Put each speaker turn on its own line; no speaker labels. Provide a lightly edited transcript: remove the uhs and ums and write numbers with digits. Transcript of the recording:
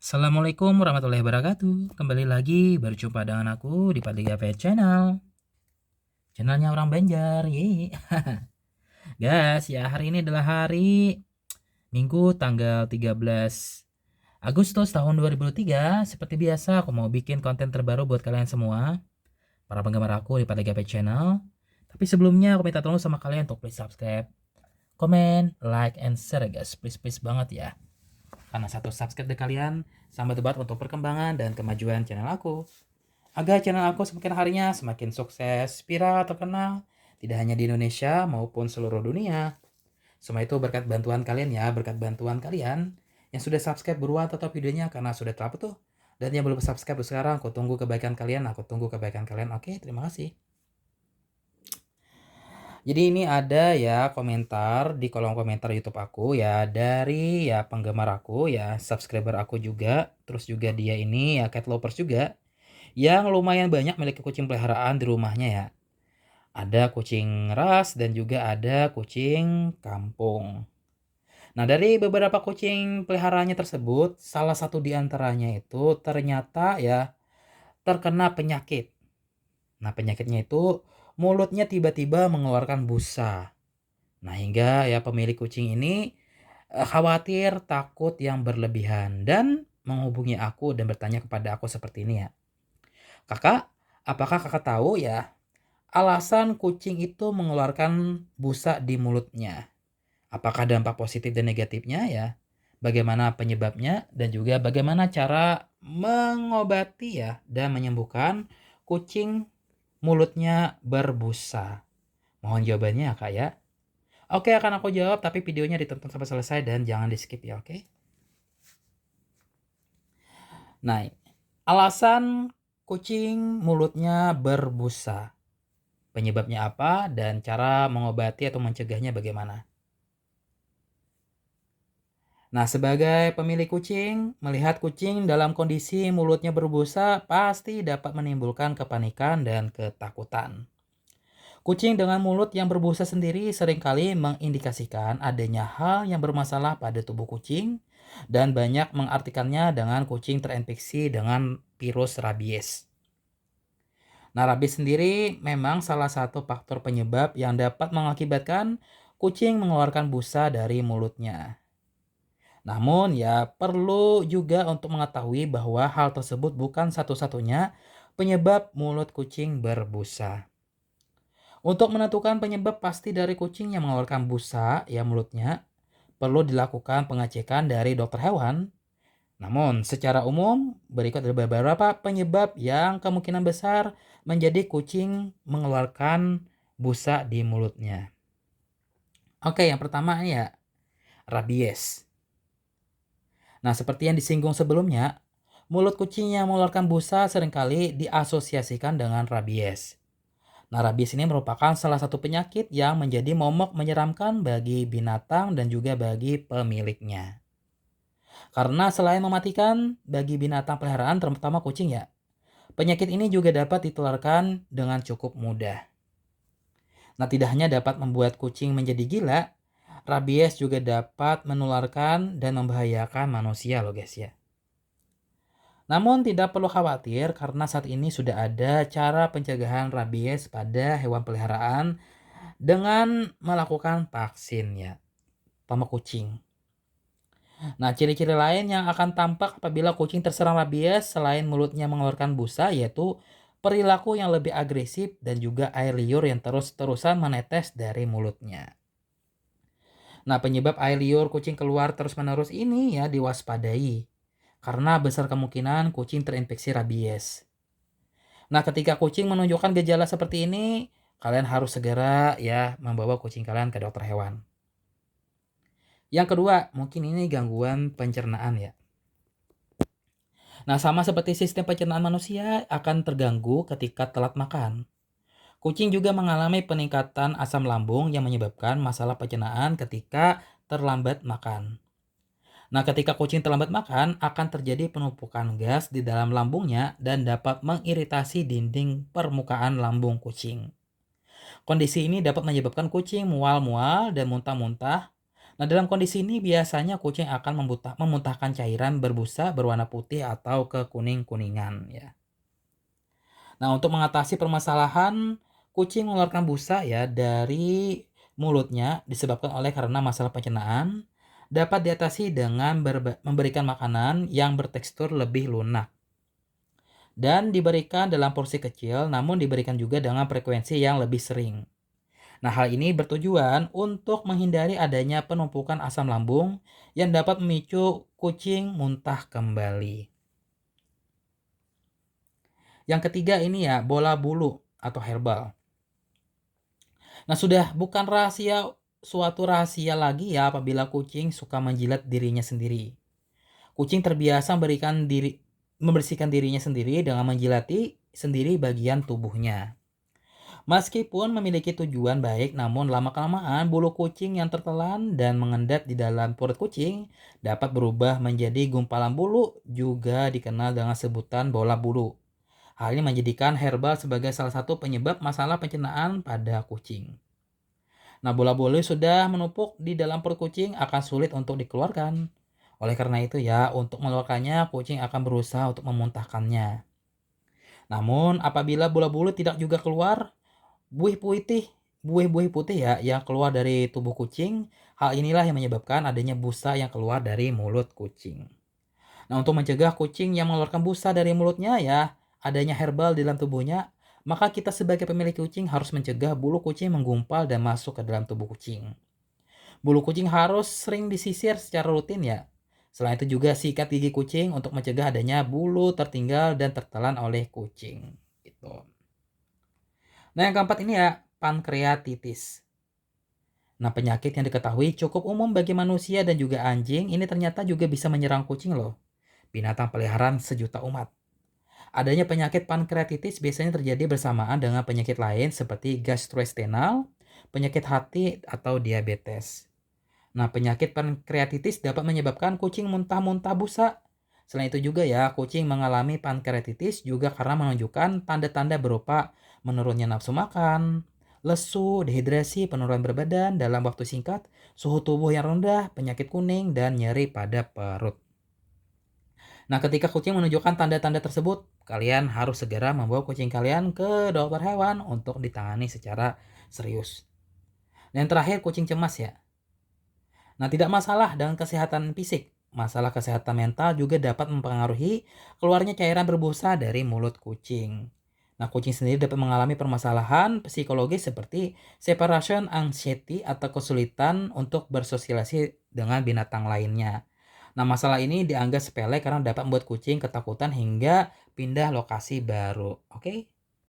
Assalamualaikum warahmatullahi wabarakatuh. Kembali lagi berjumpa dengan aku di Padliga Pet Channel. Channelnya orang Banjar. Ye. Guys, ya hari ini adalah hari Minggu tanggal 13 Agustus tahun 2023. Seperti biasa aku mau bikin konten terbaru buat kalian semua, para penggemar aku di Padliga Pet Channel. Tapi sebelumnya aku minta tolong sama kalian untuk please subscribe, comment, like, and share guys. Please banget ya. Karena satu subscribe dari kalian sangat banget untuk perkembangan dan kemajuan channel aku. Agar channel aku semakin harinya semakin sukses, viral, terkenal, tidak hanya di Indonesia maupun seluruh dunia. Semua itu berkat bantuan kalian ya, berkat bantuan kalian yang sudah subscribe buruan tonton videonya karena sudah terapa tuh. Dan yang belum subscribe sekarang, aku tunggu kebaikan kalian, Oke, terima kasih. Jadi ini ada ya komentar di kolom komentar YouTube aku ya dari ya penggemar aku ya, subscriber aku juga, terus juga dia ini ya cat lovers juga yang lumayan banyak memiliki kucing peliharaan di rumahnya ya. Ada kucing ras dan juga ada kucing kampung. Nah, dari beberapa kucing peliharaannya tersebut, salah satu di antaranya itu ternyata ya terkena penyakit. Nah, penyakitnya itu mulutnya tiba-tiba mengeluarkan busa. Nah, hingga ya pemilik kucing ini khawatir, takut yang berlebihan dan menghubungi aku dan bertanya kepada aku seperti ini ya. Kakak, apakah kakak tahu ya alasan kucing itu mengeluarkan busa di mulutnya? Apakah dampak positif dan negatifnya ya? Bagaimana penyebabnya dan juga bagaimana cara mengobati ya dan menyembuhkan kucing mulutnya berbusa? Mohon jawabannya ya kak ya. Oke, akan aku jawab tapi videonya ditonton sampai selesai dan jangan di skip ya, oke? Nah, alasan kucing mulutnya berbusa. Penyebabnya apa dan cara mengobati atau mencegahnya bagaimana? Nah, sebagai pemilik kucing, melihat kucing dalam kondisi mulutnya berbusa pasti dapat menimbulkan kepanikan dan ketakutan. Kucing dengan mulut yang berbusa sendiri seringkali mengindikasikan adanya hal yang bermasalah pada tubuh kucing dan banyak mengartikannya dengan kucing terinfeksi dengan virus rabies. Nah, rabies sendiri memang salah satu faktor penyebab yang dapat mengakibatkan kucing mengeluarkan busa dari mulutnya. Namun ya perlu juga untuk mengetahui bahwa hal tersebut bukan satu-satunya penyebab mulut kucing berbusa. Untuk menentukan penyebab pasti dari kucing yang mengeluarkan busa ya mulutnya, perlu dilakukan pengecekan dari dokter hewan. Namun secara umum berikut ada beberapa penyebab yang kemungkinan besar menjadi kucing mengeluarkan busa di mulutnya. Oke, yang pertama ya rabies. Nah, seperti yang disinggung sebelumnya, mulut kucing yang mengeluarkan busa seringkali diasosiasikan dengan rabies. Nah, rabies ini merupakan salah satu penyakit yang menjadi momok menyeramkan bagi binatang dan juga bagi pemiliknya. Karena selain mematikan bagi binatang peliharaan terutama kucing ya, penyakit ini juga dapat ditularkan dengan cukup mudah. Nah, tidak hanya dapat membuat kucing menjadi gila, rabies juga dapat menularkan dan membahayakan manusia loh guys ya. Namun tidak perlu khawatir karena saat ini sudah ada cara pencegahan rabies pada hewan peliharaan dengan melakukan vaksin ya, terutama kucing. Nah, ciri-ciri lain yang akan tampak apabila kucing terserang rabies selain mulutnya mengeluarkan busa yaitu perilaku yang lebih agresif dan juga air liur yang terus-terusan menetes dari mulutnya. Nah, penyebab air liur kucing keluar terus-menerus ini ya diwaspadai karena besar kemungkinan kucing terinfeksi rabies. Nah, ketika kucing menunjukkan gejala seperti ini, kalian harus segera ya membawa kucing kalian ke dokter hewan. Yang kedua, mungkin ini gangguan pencernaan ya. Nah, sama seperti sistem pencernaan manusia akan terganggu ketika telat makan. Kucing juga mengalami peningkatan asam lambung yang menyebabkan masalah pencernaan ketika terlambat makan. Nah, ketika kucing terlambat makan, akan terjadi penumpukan gas di dalam lambungnya dan dapat mengiritasi dinding permukaan lambung kucing. Kondisi ini dapat menyebabkan kucing mual-mual dan muntah-muntah Nah, dalam kondisi ini biasanya kucing akan memuntahkan cairan berbusa berwarna putih atau kekuning-kuningan ya. Nah, untuk mengatasi permasalahan kucing mengeluarkan busa ya dari mulutnya disebabkan karena masalah pencernaan, dapat diatasi dengan memberikan makanan yang bertekstur lebih lunak dan diberikan dalam porsi kecil, namun diberikan juga dengan frekuensi yang lebih sering. Nah, hal ini bertujuan untuk menghindari adanya penumpukan asam lambung yang dapat memicu kucing muntah kembali. Yang ketiga ini ya, bola bulu atau herbal. Nah, sudah bukan suatu rahasia lagi ya apabila kucing suka menjilat dirinya sendiri. Kucing terbiasa membersihkan dirinya sendiri dengan menjilati sendiri bagian tubuhnya. Meskipun memiliki tujuan baik, namun lama-kelamaan bulu kucing yang tertelan dan mengendap di dalam perut kucing dapat berubah menjadi gumpalan bulu, juga dikenal dengan sebutan bola bulu. Hal ini menjadikan herbal sebagai salah satu penyebab masalah pencernaan pada kucing. Nah, bola bulu sudah menumpuk di dalam perut kucing akan sulit untuk dikeluarkan. Oleh karena itu ya, untuk mengeluarkannya kucing akan berusaha untuk memuntahkannya. Namun, apabila bola bulu tidak juga keluar, buih-buih putih ya yang keluar dari tubuh kucing, hal inilah yang menyebabkan adanya busa yang keluar dari mulut kucing. Nah, untuk mencegah kucing yang mengeluarkan busa dari mulutnya ya, adanya herbal di dalam tubuhnya, maka kita sebagai pemilik kucing harus mencegah bulu kucing menggumpal dan masuk ke dalam tubuh kucing. Bulu kucing harus sering disisir secara rutin ya. Selain itu juga sikat gigi kucing untuk mencegah adanya bulu tertinggal dan tertelan oleh kucing. Gitu. Nah, yang keempat ini ya, pankreatitis. Nah, penyakit yang diketahui cukup umum bagi manusia dan juga anjing, ini ternyata juga bisa menyerang kucing loh. Binatang peliharaan sejuta umat. Adanya penyakit pankreatitis biasanya terjadi bersamaan dengan penyakit lain seperti gastrointestinal, penyakit hati, atau diabetes. Nah, penyakit pankreatitis dapat menyebabkan kucing muntah-muntah busa. Selain itu juga ya, kucing mengalami pankreatitis juga karena menunjukkan tanda-tanda berupa menurunnya nafsu makan, lesu, dehidrasi, penurunan berat badan dalam waktu singkat, suhu tubuh yang rendah, penyakit kuning, dan nyeri pada perut. Nah, ketika kucing menunjukkan tanda-tanda tersebut, kalian harus segera membawa kucing kalian ke dokter hewan untuk ditangani secara serius. Dan terakhir, kucing cemas ya. Nah, tidak masalah dengan kesehatan fisik. Masalah kesehatan mental juga dapat mempengaruhi keluarnya cairan berbusa dari mulut kucing. Nah, kucing sendiri dapat mengalami permasalahan psikologis seperti separation anxiety atau kesulitan untuk bersosialisasi dengan binatang lainnya. Nah, masalah ini dianggap sepele karena dapat membuat kucing ketakutan hingga pindah lokasi baru. Oke?